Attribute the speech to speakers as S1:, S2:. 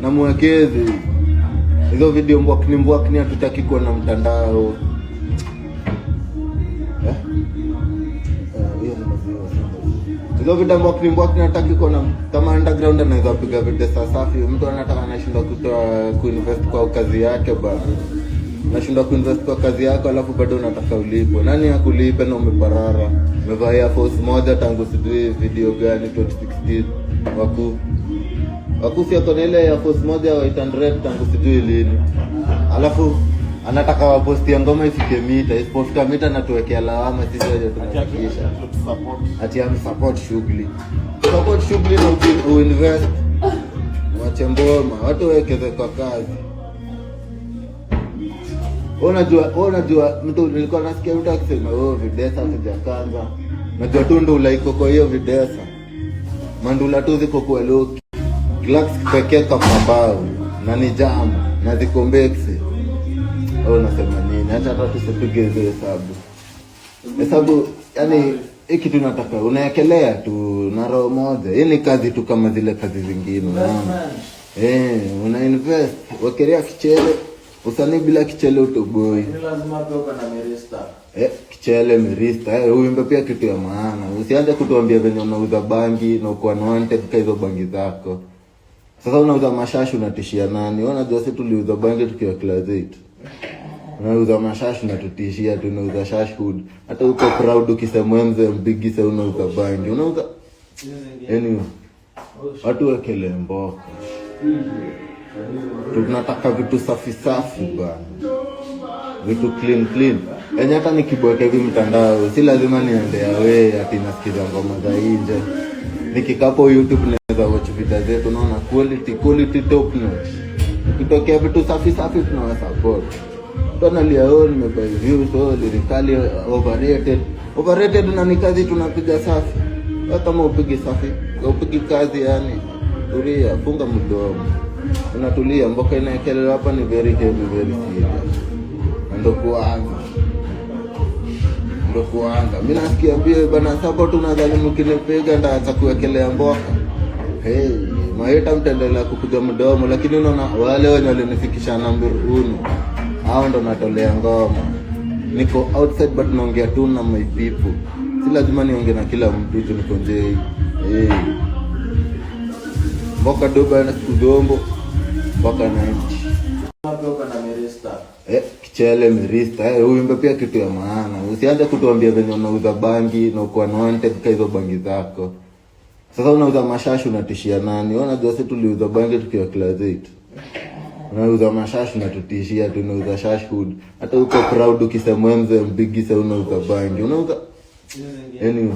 S1: na mwekezi. Hizo video mbwakni hatutaki kuwa na mtandao. Hizo video mbwakni hataki kuwa na, kama underground anaweza piga video safi. Mtu anataka anashinda kuinvest kwa kazi yake bana. Unashinda kuinvest kwa kazi yako alafu bado unataka ulipo. Nani akulipe na umeparara? Umevaa Air Force moja tangu sijui video gani 2016. Waku si ako na ile Air Force moja 800 tangu sijui lini. Alafu anataka wapostia ngoma ifike mita. Isipofika mita na tuwekea lawama sisi waje tunakisha. Ati support shughuli. Support shughuli na uinvest. Wache ngoma, watu wekeze kwa kazi. Unajua mtu nilikuwa nasikia mtu akisema videsa tujakanga. Najua tu ndo ulaiko kwa hiyo videsa. Mandula tu ziko kwa loki. Glax pekee kama mbao na ni jamu na ziko mbeksi. Nasema nini? Acha hata tusipige hizo hesabu. Yani hiki tunataka unaekelea tu na roho moja. Hii ni kazi tu kama zile kazi zingine, unaona? Una invest, wakelea kichele. Usanii bila kichele utoboi.
S2: Ni lazima toka na mirista.
S1: Kichele mirista. Uimbe pia kitu ya maana. Usianze kutuambia venye unauza bangi na uko wanted kwa hizo bangi zako. Sasa unauza mashashu unatishia nani? Unajua sisi tuliuza bangi tukiwa class 8. Unauza mashashu unatutishia tu, unauza shash hood. Hata uko proud ukisema mzee mbigi sasa unauza bangi. Unauza anyway. Watu wakele mboka. Tunataka vitu safi bana. Vitu clean. Yaani hata nikiboeka hivi mtandao, si lazima niende away ati nasikiza ngoma za nje. Nikikapo YouTube naweza watch video zetu, unaona quality top notch. Ukitokea vitu safi tunawa support. Tunalia nimebuy views, lyrically overrated na ni kazi tunapiga safi. Hata kama upige safi, upige kazi yani. Tulia, funga mdomo. Unatulia, mboka inaekelea hapa ni very heavy, very serious. Ndo kuanza. Mimi nasikia mbio bana, support unadhani mkinipiga ndaanza kuwekelea mboka. Maeta mtendelea kupiga mdomo, lakini unaona wale wenye walinifikisha namba 1. Hao ndo natolea ngoma. Niko outside but naongea tu na my people. Si lazima niongee na kila mtu tu niko nje. Mboka doba na kudombo mpaka na nchi.
S2: Toka na mirista.
S1: Kichele mirista. Uimbe pia kitu ya maana. Usianze kutuambia venye unauza bangi na uko wanted kwa hizo bangi zako. Sasa unauza mashashu unatishia nani? Unajua sisi tuliuza bangi tukiwa class 8. Unauza mashashu unatutishia tu, unauza shash hood. Hata uko proud ukisema mzee mbigi sasa unauza bangi. Unauza anyway.